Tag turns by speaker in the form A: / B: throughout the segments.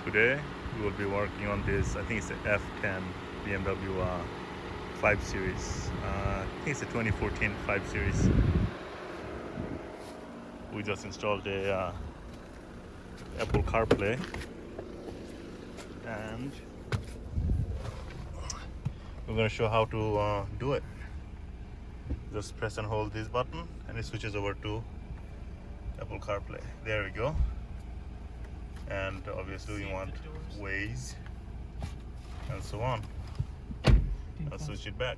A: Today we will be working on this. I think it's the F10 BMW 5 Series. I think it's a 2014 5 Series. We just installed a Apple CarPlay, and we're going to show how to do it. Just press and hold this button and it switches over to Apple CarPlay. There we go. And obviously we want Waze and so on. I'll switch it back.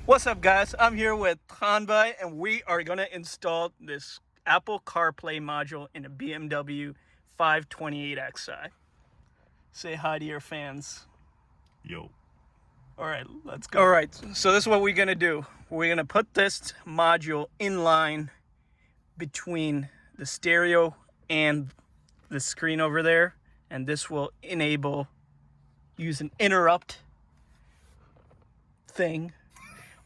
B: What's up, guys? I'm here with Hanbai, and we are going to install this Apple CarPlay module in a BMW 528xi. Say hi to your fans.
A: Yo.
B: All right, let's go. All right, so this is what we're going to do. We're going to put this module in line between the stereo and the screen over there, and this will use an interrupt thing.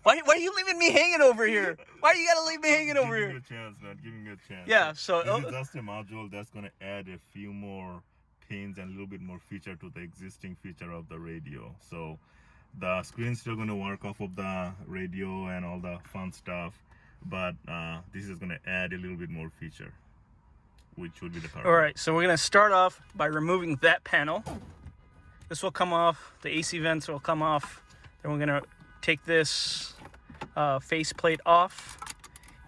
B: Why are you leaving me hanging over here? Why you gotta leave me hanging over here?
A: Give me a chance, man. Give me a chance.
B: Yeah, so
A: this is just a module that's gonna add a few more pins and a little bit more feature to the existing feature of the radio. So the screen's still gonna work off of the radio and all the fun stuff, but this is gonna add a little bit more feature, which would be the car.
B: All right, so we're gonna start off by removing that panel. This will come off. The AC vents will come off. Then we're gonna take this faceplate off,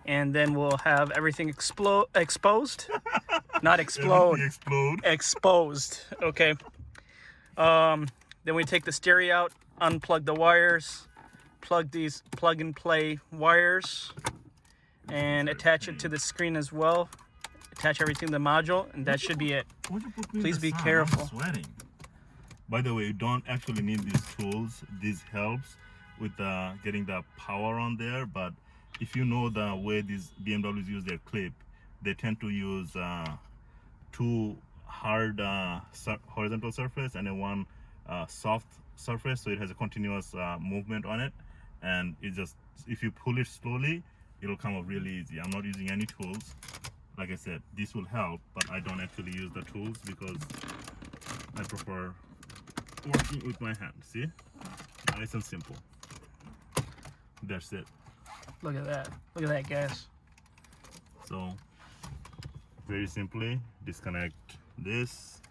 B: and then we'll have everything exposed. Not explode. Exposed. Okay. Then we take the stereo out, unplug the wires, plug these plug-and-play wires, and attach it to the screen as well. Attach everything to the module, and that should be it. Please be careful.
A: I'm sweating. By the way, you don't actually need these tools. This helps with getting the power on there, but if you know the way these BMWs use their clip, they tend to use two hard horizontal surface and then one soft surface, so it has a continuous movement on it, and it just, if you pull it slowly, it'll come up really easy. I'm not using any tools. Like I said, this will help, but I don't actually use the tools because I prefer working with my hand. See? Nice and simple. That's it.
B: Look at that. Look at that, guys.
A: So, very simply, disconnect this.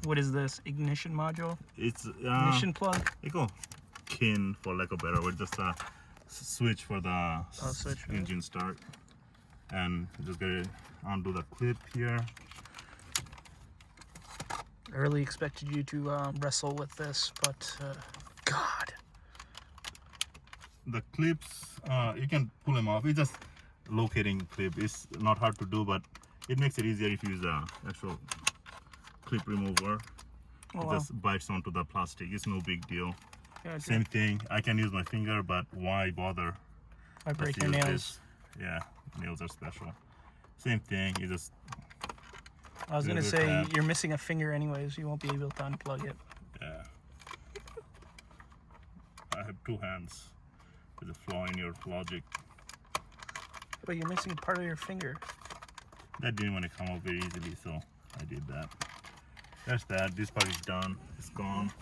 B: What is this? Ignition module?
A: It's
B: ignition plug?
A: You go kin, for lack of a better word, just a switch for the engine start. And just gotta undo the clip here.
B: I really expected you to wrestle with this, but God.
A: The clips, you can pull them off. It's just locating clip. It's not hard to do, but it makes it easier if you use the actual clip remover.
B: Oh,
A: it just bites onto the plastic. It's no big deal.
B: Yeah,
A: same thing. I can use my finger, but why bother?
B: I break your nails.
A: This. Yeah, nails are special. Same thing. You just.
B: I was gonna say you're missing a finger anyways. You won't be able to unplug it.
A: Yeah. I have two hands. There's a flaw in your logic.
B: But you're missing part of your finger.
A: That didn't want to come up very easily, so I did that. That's that. This part is done. It's gone.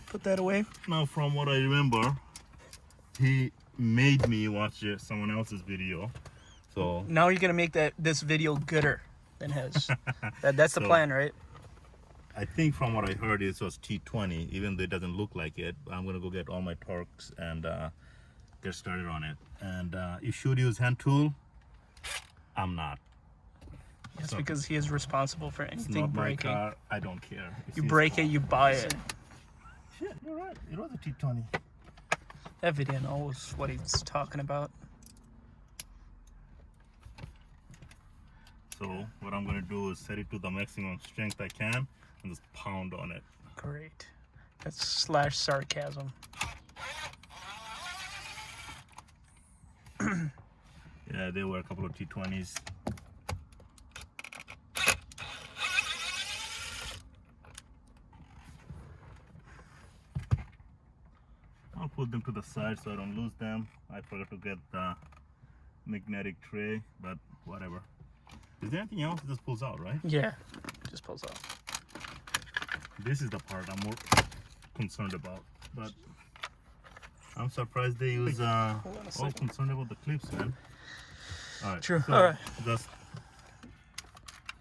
B: Put that away.
A: Now, from what I remember, he made me watch someone else's video. So
B: now you're gonna make this video gooder than his. That's the plan, right?
A: I think from what I heard, it was T20, even though it doesn't look like it. I'm gonna go get all my torques and get started on it. And you should use hand tool. I'm not.
B: That's because he is responsible for anything breaking.
A: My car. I don't care.
B: You break it, you buy it.
A: Shit, you're right. It was a T20.
B: That video knows what he's talking about.
A: So what I'm gonna do is set it to the maximum strength I can and just pound on it.
B: Great. That's slash sarcasm.
A: Yeah, there were a couple of T20s. I'll put them to the side so I don't lose them. I forgot to get the magnetic tray, but whatever. Is there anything else? It just pulls out, right?
B: Yeah, just pulls out.
A: This is the part I'm more concerned about, but I'm surprised they use all concerned about the clips, man. All right,
B: True.
A: so
B: All right.
A: just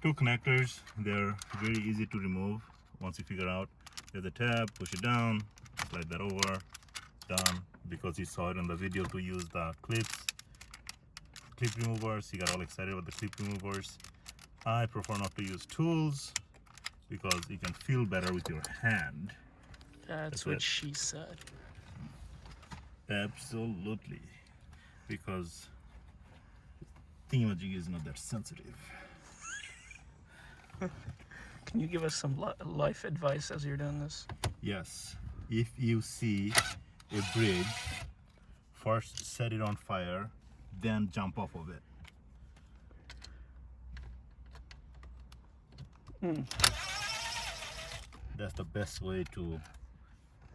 A: 2 connectors. They're very easy to remove once you figure out. There's a tab, push it down, slide that over, done. Because you saw it in the video to use the clip removers, you got all excited about the clip removers. I prefer not to use tools because you can feel better with your hand.
B: That's what she said.
A: Absolutely, because thingamajig is not that sensitive.
B: Can you give us some life advice as you're doing this?
A: Yes, if you see a bridge, first set it on fire, then jump off of it. That's the best way to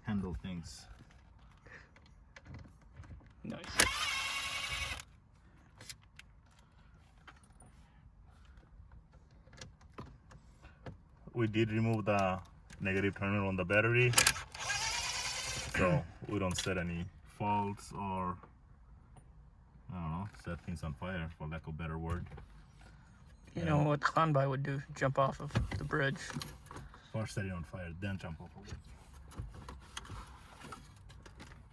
A: handle things.
B: Nice.
A: We did remove the negative terminal on the battery, so we don't set any faults or, I don't know, set things on fire, for lack of a better word.
B: You know what Hanbai would do? Jump off of the bridge.
A: First set it on fire, then jump off of it.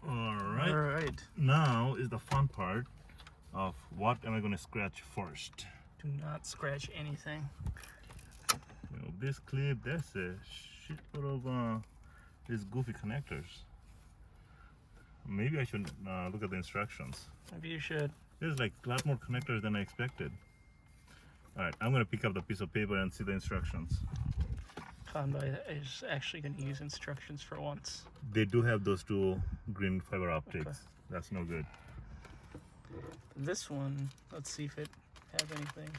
A: Alright.
B: Alright.
A: Now is the fun part of what am I going to scratch first.
B: Do not scratch anything.
A: You know, this clip, there's a shitload of these goofy connectors. Maybe I should look at the instructions.
B: Maybe you should.
A: There's like a lot more connectors than I expected. Alright, I'm going to pick up the piece of paper and see the instructions.
B: Hanbai is actually going to use instructions for once.
A: They do have those 2 green fiber optics.
B: Okay.
A: That's no good.
B: This one, let's see if it has anything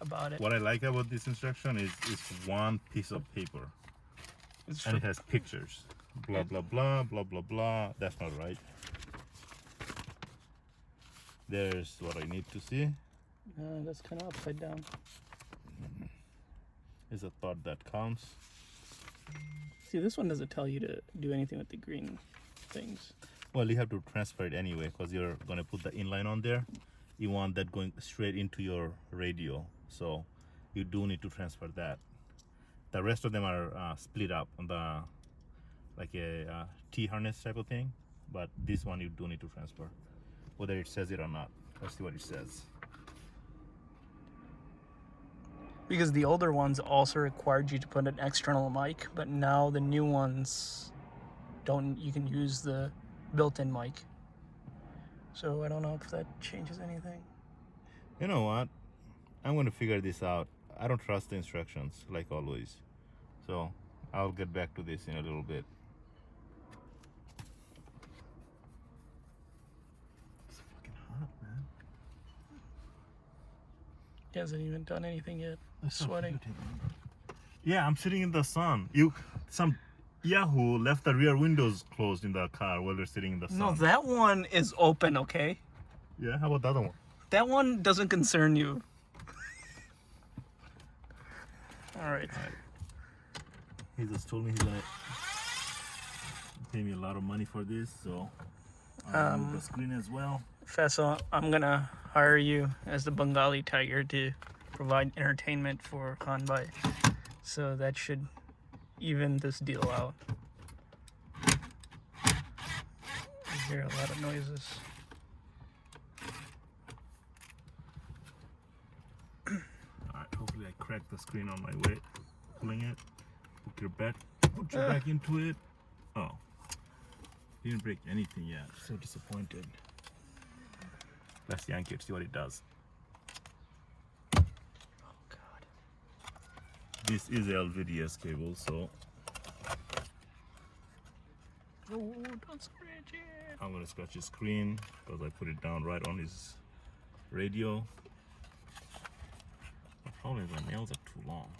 B: about it.
A: What I like about this instruction is it's one piece of paper. And it has pictures. Blah, blah, blah, blah, blah, blah. That's not right. There's what I need to see.
B: That's kind of upside down.
A: Is a thought that counts.
B: See, this one doesn't tell you to do anything with the green things.
A: Well, you have to transfer it anyway because you're going to put the inline on there. You want that going straight into your radio. So you do need to transfer that. The rest of them are split up on the like a T-harness type of thing. But this one you do need to transfer, whether it says it or not. Let's see what it says.
B: Because the older ones also required you to put an external mic, but now the new ones don't. You can use the built-in mic. So I don't know if that changes anything.
A: You know what? I'm going to figure this out. I don't trust the instructions, like always. So I'll get back to this in a little bit. It's fucking hot, man.
B: He hasn't even done anything yet. I'm sweating.
A: Yeah, I'm sitting in the sun. Some Yahoo left the rear windows closed in the car while they're sitting in the sun.
B: No, that one is open, okay?
A: Yeah, how about the other one?
B: That one doesn't concern you. All right.
A: He just told me he's gonna pay me a lot of money for this, so I'll move the screen as well.
B: Faisal, I'm gonna hire you as the Bengali tiger to provide entertainment for Hanbai. So that should even this deal out. You hear a lot of noises.
A: Alright, hopefully I crack the screen on my way. Pulling it. Put your back into it. Oh. Didn't break anything yet. So disappointed. Let's yank it, see what it does.
B: Oh God.
A: This is LVDS cable, so
B: Oh, don't scratch it.
A: I'm gonna scratch his screen because I put it down right on his radio. The problem is my nails are too long.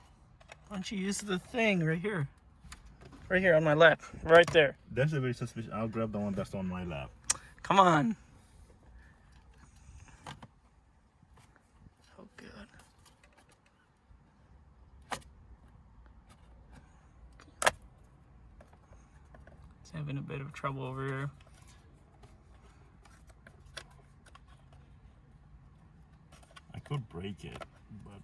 B: Why don't you use the thing right here? Right here on my lap. Right there.
A: That's a very suspicious. I'll grab the one that's on my lap.
B: Come on. Oh God. It's having a bit of trouble over here.
A: I could break it, but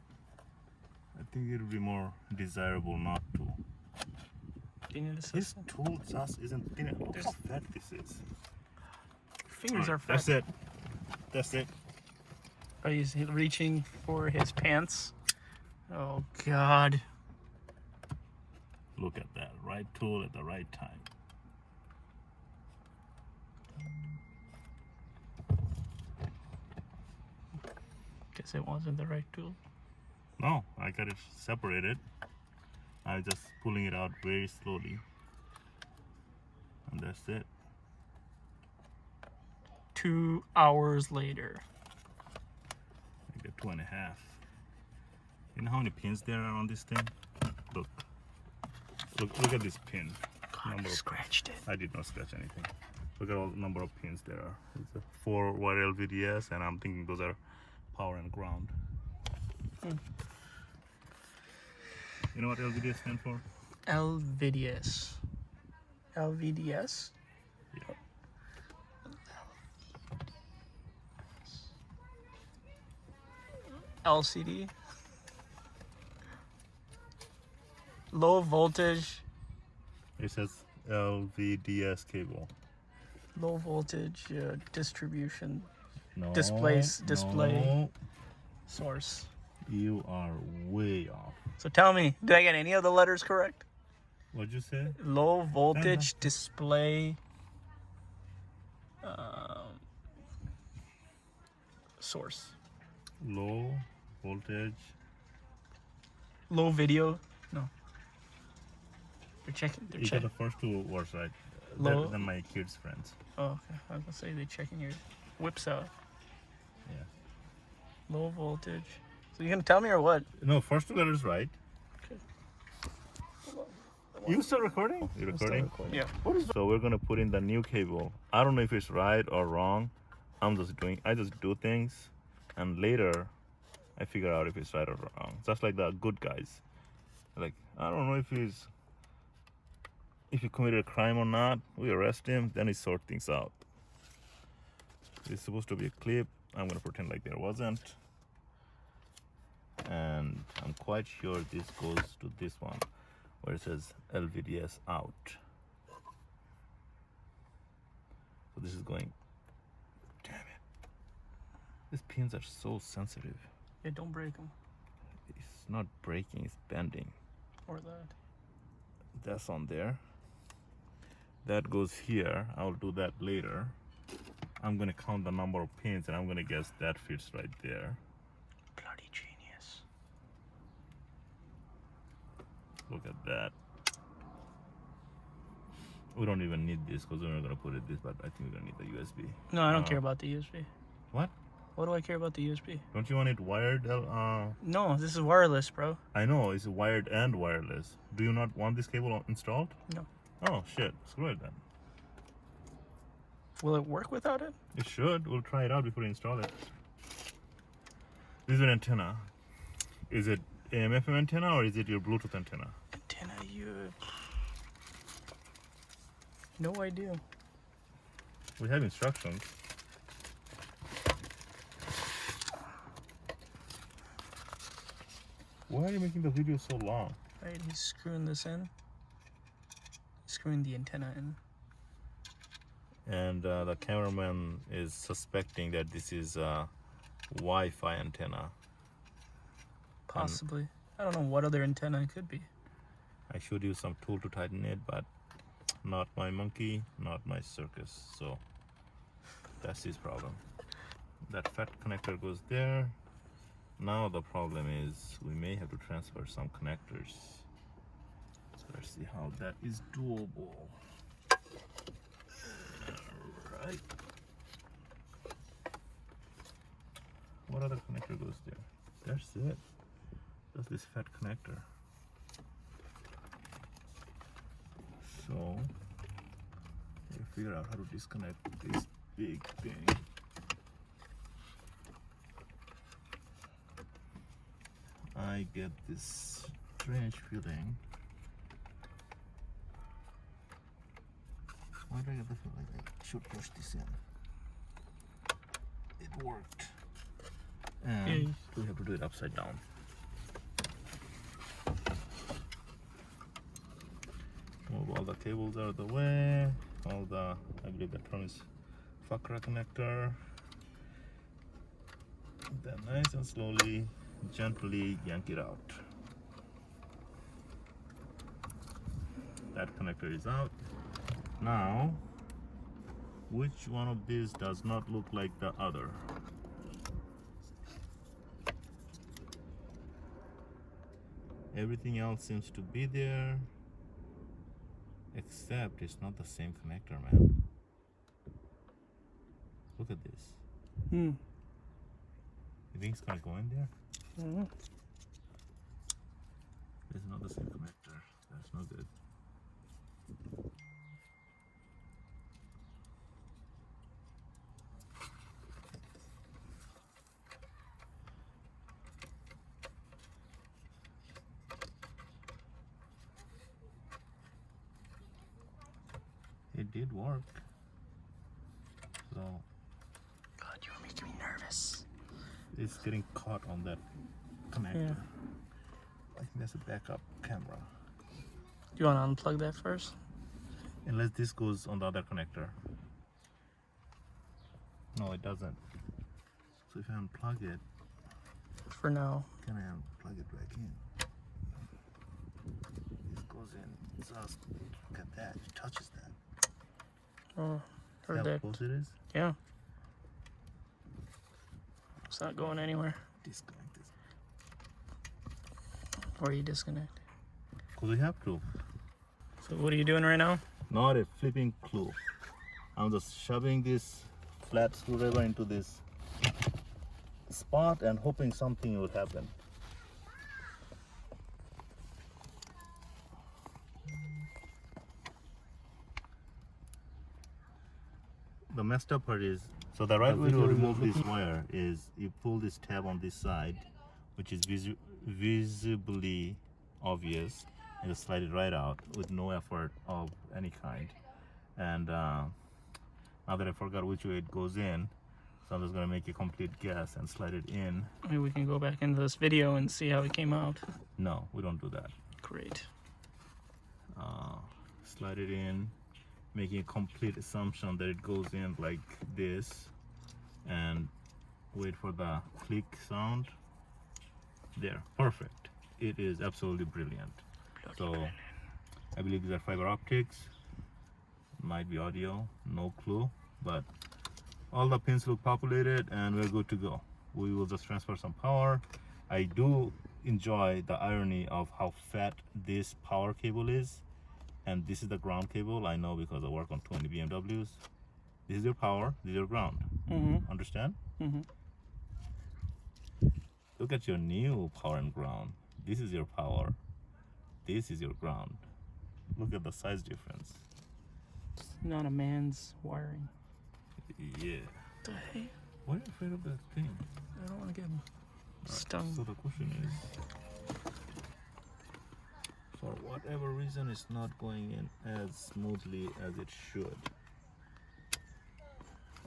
A: I think it would be more desirable not to.
B: Do you need
A: This
B: assistance?
A: tool just isn't thin. Look how fat this is.
B: Fingers are fat.
A: That's it. That's it.
B: Oh, he's reaching for his pants. Oh, God.
A: Look at that. Right tool at the right time.
B: Guess it wasn't the right tool.
A: No, I got it separated. I'm just pulling it out very slowly. And that's it.
B: 2 hours later.
A: Like a 2.5. You know how many pins there are on this thing? Look. Look at this pin.
B: God, I scratched it.
A: I did not scratch anything. Look at all the number of pins there are. It's a 4-wire LVDS, and I'm thinking those are power and ground. You know what LVDS stands for?
B: LVDS. LVDS?
A: Yeah.
B: LCD. Low voltage.
A: It says LVDS cable.
B: Low voltage distribution
A: No.
B: display
A: No,
B: source.
A: you are way off.
B: So tell me, did I get any of the letters correct?
A: What'd you say?
B: Low voltage display source.
A: Low voltage.
B: Low video. No. They're checking. They're
A: You got the
B: checking.
A: first two words right.
B: Low-
A: Better than my kids' friends.
B: Oh, okay. I was gonna say they're checking your whips out.
A: Yeah.
B: Low voltage. So you gonna tell me or what?
A: No, first two letters right.
B: Okay.
A: You still recording? You recording?
B: Yeah.
A: So we're gonna put in the new cable. I don't know if it's right or wrong. I just do things, and later I figure out if it's right or wrong. Just like the good guys. Like, I don't know if he committed a crime or not. We arrest him, then we sort things out. It's supposed to be a clip. I'm gonna pretend like there wasn't. And I'm quite sure this goes to this one where it says LVDS out. So this is going, damn it. These pins are so sensitive.
B: Yeah, don't break them.
A: It's not breaking, it's bending.
B: Or that.
A: That's on there. That goes here. I'll do that later. I'm gonna count the number of pins and I'm gonna guess that fits right there.
B: Bloody genius.
A: Look at that. We don't even need this because we're not gonna put it this, but I think we're gonna need the USB.
B: No, I don't care about the USB.
A: What?
B: What do I care about the USB?
A: Don't you want it wired?
B: No, this is wireless, bro.
A: I know, it's wired and wireless. Do you not want this cable installed?
B: No.
A: Oh shit, screw it then.
B: Will it work without it?
A: It should. We'll try it out before we install it. This is an antenna. Is it AM/FM antenna or is it your Bluetooth antenna?
B: Antenna, you. No idea.
A: We have instructions. Why are you making the video so long?
B: Right, he's screwing this in. Screwing the antenna in.
A: And the cameraman is suspecting that this is a Wi-Fi antenna.
B: Possibly. I don't know what other antenna it could be.
A: I showed you some tool to tighten it, but not my monkey, not my circus. So that's his problem. That fat connector goes there. Now the problem is we may have to transfer some connectors. So let's see how that is doable. Alright. What other connector goes there? That's it. Just this fat connector. So we figure out how to disconnect this big thing. I get this strange feeling Why do I get the feel like I should push this in? It worked. And we have to do it upside down. Move all the cables out of the way. All the, I believe that one is Fakra connector. Then nice and slowly, gently yank it out. That connector is out. Now, which one of these does not look like the other? Everything else seems to be there, except it's not the same connector, man. Look at this. You think it's gonna go in there? It's not the same connector. That's not good. It did work. So
B: God, you're making me nervous.
A: it's getting caught on that connector.
B: Yeah.
A: I think that's a backup camera.
B: Do you want to unplug that first?
A: Unless this goes on the other connector. No, it doesn't. So if I unplug it,
B: For now.
A: can I unplug it back in? This goes in. Just look at that. It touches that.
B: Oh,
A: See how
B: heard that.
A: close it is?
B: Yeah. It's not going anywhere.
A: Disconnect this.
B: Or you disconnect.
A: Because we have to.
B: So what are you doing right now?
A: Not a flipping clue. I'm just shoving this flat screwdriver into this spot and hoping something will happen. The messed up part is, so the right way to remove this wire is you pull this tab on this side, which is visibly obvious, and just slide it right out with no effort of any kind. And now that I forgot which way it goes in, so I'm just gonna make a complete guess and slide it in.
B: Maybe we can go back into this video and see how it came out.
A: No, we don't do that.
B: Great.
A: Slide it in, making a complete assumption that it goes in like this, and wait for the click sound. There, perfect. It is absolutely brilliant. So I believe these are fiber optics, might be audio, no clue, but all the pins look populated and we're good to go. We will just transfer some power. I do enjoy the irony of how fat this power cable is, and this is the ground cable. I know because I work on 20 BMWs. This is your power, this is your ground. Understand? Look at your new power and ground. This is your power, this is your ground. Look at the size difference.
B: It's not a man's wiring.
A: Yeah.
B: The heck?
A: Why are you afraid of that thing?
B: I don't want to get stung.
A: So the question is, for whatever reason, it's not going in as smoothly as it should.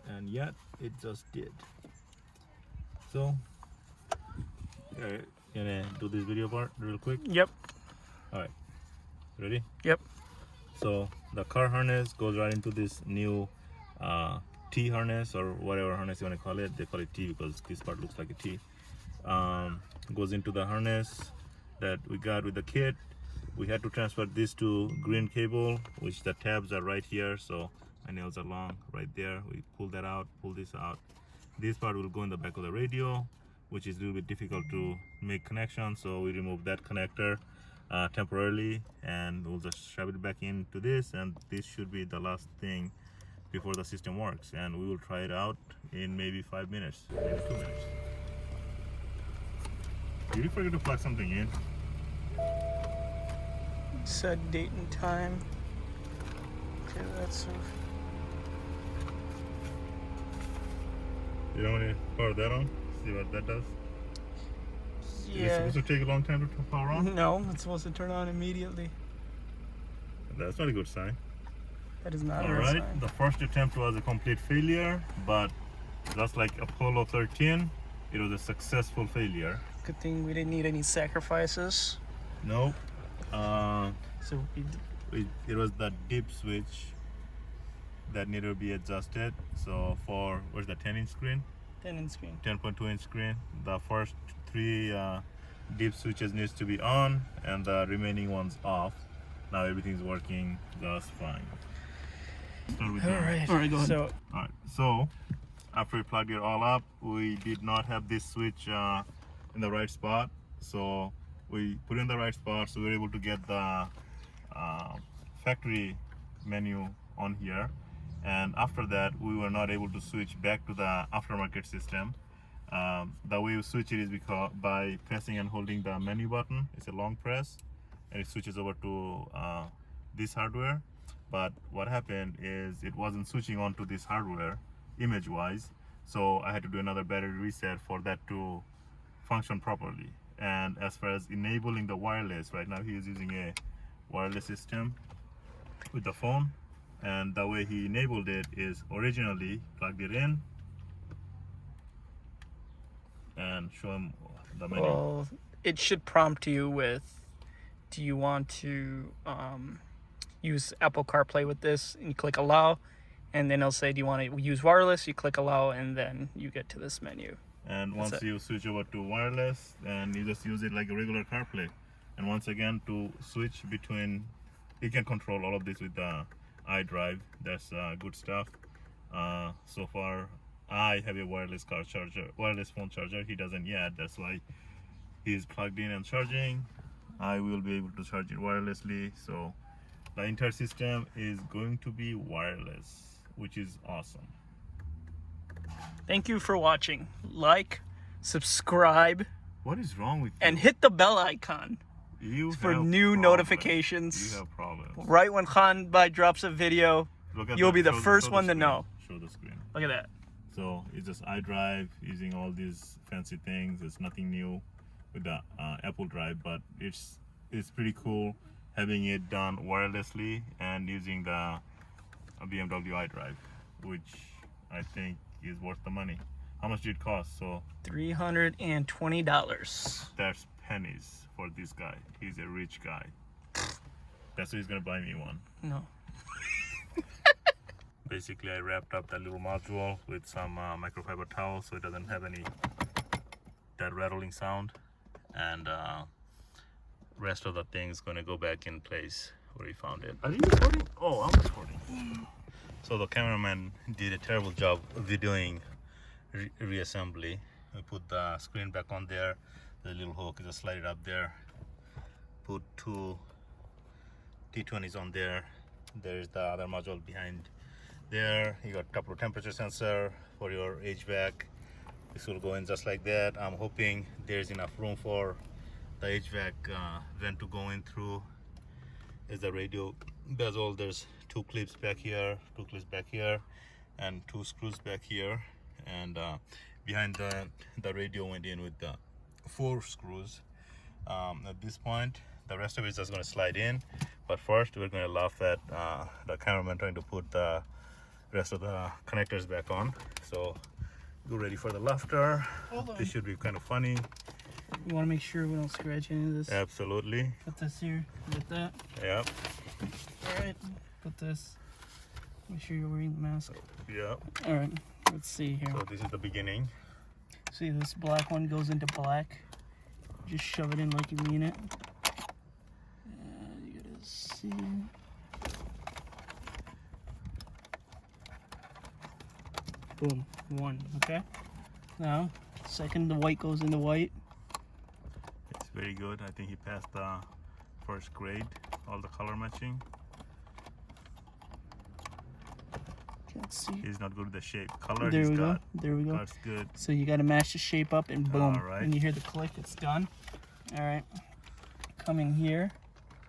A: And yet, it just did. So, gonna do this video part real quick?
B: Yep.
A: Alright, ready?
B: Yep.
A: So, the car harness goes right into this new T harness, or whatever harness you want to call it. They call it T because this part looks like a T. Goes into the harness that we got with the kit. We had to transfer this to green cable, which the tabs are right here, so my nails are long right there. We pull that out, pull this out. This part will go in the back of the radio, which is a little bit difficult to make connection, so we remove that connector temporarily, and we'll just shove it back into this, and this should be the last thing before the system works. And we will try it out in maybe 5 minutes, maybe 2 minutes. Did you forget to plug something in?
B: Set date and time. Okay, that's
A: You don't want to power that on? See what that does? Is it
B: yeah.
A: supposed to take a long time to power on?
B: No, it's supposed to turn on immediately.
A: That's not a good sign.
B: That is not a
A: All
B: red
A: right,
B: sign.
A: the first attempt was a complete failure, but just like Apollo 13, it was a successful failure.
B: Good thing we didn't need any sacrifices.
A: Nope.
B: So
A: It was the dip switch that needed to be adjusted. So for, where's the 10-inch screen?
B: 10-inch screen.
A: 10.2-inch screen. The first 3 dip switches needs to be on, and the remaining ones off. Now everything's working just fine.
B: All right, go ahead.
A: All right. So after we plugged it all up, we did not have this switch in the right spot. So we put it in the right spot, so we were able to get the factory menu on here. And after that, we were not able to switch back to the aftermarket system. The way we switch it is because by pressing and holding the menu button. It's a long press, and it switches over to this hardware. But what happened is it wasn't switching on to this hardware image wise, so I had to do another battery reset for that to function properly. And as far as enabling the wireless, right now he is using a wireless system with the phone, and the way he enabled it is originally plugged it in and show him the menu.
B: Well, it should prompt you with, do you want to use Apple CarPlay with this? And you click allow, and then it'll say, do you want to use wireless? You click allow, and then you get to this menu.
A: And once you switch over to wireless, and you just use it like a regular CarPlay. And once again, to switch between, you can control all of this with the iDrive. That's good stuff. So far, I have a wireless phone charger. He doesn't yet. That's why he's plugged in and charging. I will be able to charge it wirelessly. So the entire system is going to be wireless, which is awesome.
B: Thank you for watching. Like, subscribe,
A: What is wrong with you?
B: and hit the bell icon
A: You
B: for
A: have
B: new
A: problems.
B: notifications.
A: You have problems.
B: Right when Khan Bai drops a video,
A: Look at
B: you'll be the
A: show
B: first
A: show
B: one to
A: screen.
B: know.
A: Show the screen.
B: Look at that.
A: So it's just iDrive using all these fancy things. It's nothing new with the Apple Drive, but it's pretty cool having it done wirelessly and using the BMW iDrive, which I think is worth the money. How much did it cost? So
B: $320.
A: that's pennies for this guy. He's a rich guy. That's why he's gonna buy me one.
B: No.
A: Basically, I wrapped up that little module with some microfiber towel so it doesn't have any that rattling sound, and rest of the thing's gonna go back in place where he found it. Are you recording? Oh, I'm recording. So the cameraman did a terrible job videoing reassembly. We put the screen back on there. The little hook, just slide it up there. Put 2 T20s on there. There's the other module behind there. You got a couple of temperature sensor for your HVAC. This will go in just like that. I'm hoping there's enough room for the HVAC vent to go in through. Is the radio bezel. There's 2 clips back here, 2 clips back here, and 2 screws back here. And behind the radio went in with the 4 screws. At this point, the rest of it is just going to slide in. But first, we're going to laugh at the cameraman trying to put the rest of the connectors back on. So go ready for the laughter.
B: Hold on.
A: This should be kind of funny.
B: You want to make sure we don't scratch any of this.
A: Absolutely.
B: Put this here. Get that.
A: Yep.
B: All right. Put this. Make sure you're wearing the mask.
A: Yep.
B: All right. Let's see here.
A: So this is the beginning.
B: See, this black one goes into black. Just shove it in like you mean it. You gotta see. Boom. 1. Okay. Now, second, the white goes into white.
A: It's very good. I think he passed the first grade, all the color matching.
B: Let's see.
A: He's not good with the shape. Color
B: There
A: he's
B: we go.
A: got.
B: There we go.
A: That's good.
B: So you gotta match the shape up and boom.
A: All right.
B: When you hear the click, it's done. All right. Come in here.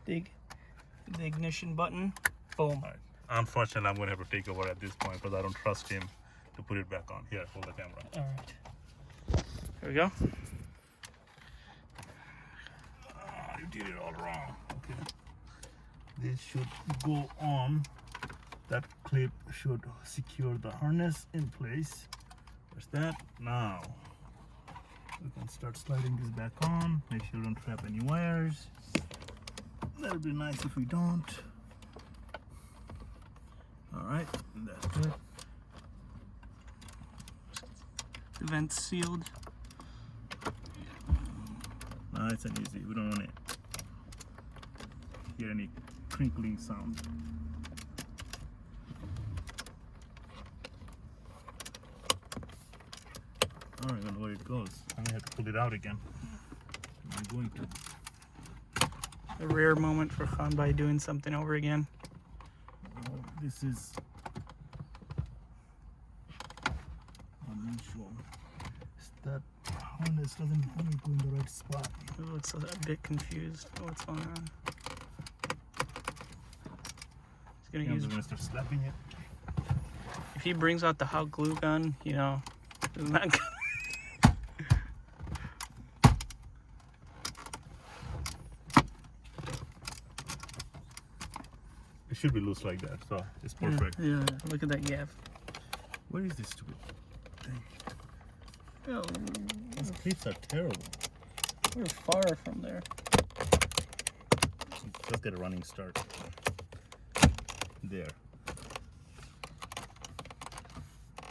B: Dig the ignition button. Boom.
A: All right. Unfortunately, I'm gonna have to take over at this point because I don't trust him to put it back on. Here, hold the camera.
B: All right. There we go.
A: You did it all wrong. Okay. This should go on That clip should secure the harness in place. There's that. Now we can start sliding this back on. Make sure you don't trap any wires. That would be nice if we don't. All right, that's good.
B: The vent's sealed.
A: Nice and easy. We don't want to hear any crinkling sound. I don't even know where it goes. I may have to pull it out again. I'm going to.
B: A rare moment for Khanbai doing something over again.
A: Oh, this is unusual. That harness doesn't want to go in the right spot.
B: It looks a bit confused. What's going on? He's gonna use.
A: I'm gonna start slapping it.
B: If he brings out the hot glue gun, you know, it's not good.
A: It should be loose like that, so it's perfect.
B: Yeah, look at that gap.
A: Where is this stupid thing?
B: Oh,
A: These clips are terrible.
B: we're far from there.
A: Let's get a running start. There.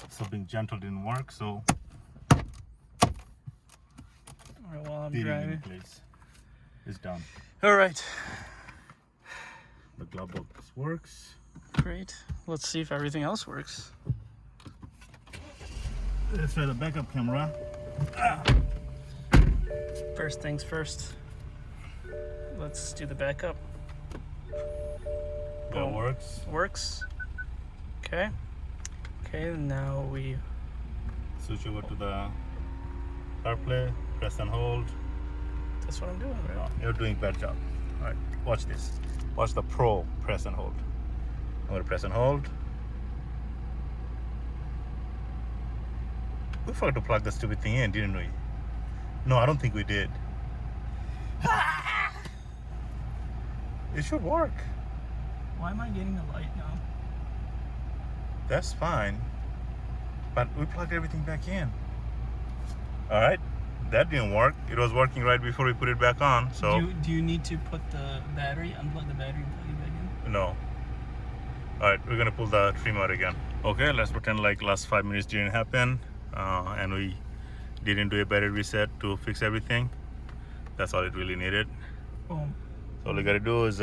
A: So being gentle didn't work, so
B: Alright, while I'm
A: beating
B: driving.
A: in place is done.
B: Alright,
A: The glove box works.
B: great. Let's see if everything else works.
A: Let's try the backup camera.
B: First things first. Let's do the backup.
A: That
B: Boom.
A: works.
B: Works. Okay. Okay, now we
A: Switch over to the CarPlay, press and hold.
B: that's what I'm doing, right?
A: Oh, you're doing a bad job. All right, watch this. Watch the Pro press and hold. I'm gonna press and hold. We forgot to plug the stupid thing in, didn't we? No, I don't think we did. It should work.
B: Why am I getting a light now?
A: That's fine. But we plugged everything back in. All right, that didn't work. It was working right before we put it back on, so.
B: Do you need to put the battery, unplug the battery and plug it back in?
A: No. All right, we're gonna pull the trim out again. Okay, let's pretend like last 5 minutes didn't happen, and we didn't do a battery reset to fix everything. That's all it really needed.
B: Boom.
A: So all you gotta do is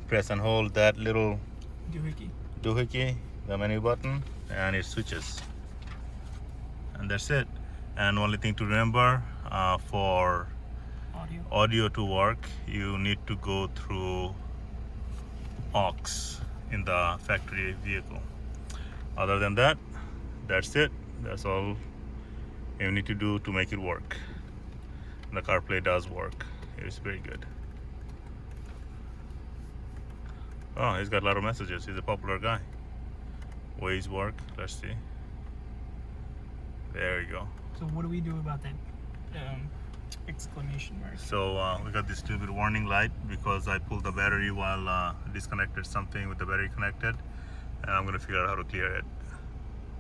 A: press and hold that little doohickey, the menu button, and it switches. And that's it. And only thing to remember, for audio to work, you need to go through aux in the factory vehicle. Other than that, that's it. That's all you need to do to make it work. And the CarPlay does work. It's very good. Oh, he's got a lot of messages. He's a popular guy. Waze work. Let's see. There you go.
B: So what do we do about that exclamation mark?
A: So we got this stupid warning light because I pulled the battery while disconnected something with the battery connected, and I'm gonna figure out how to clear it.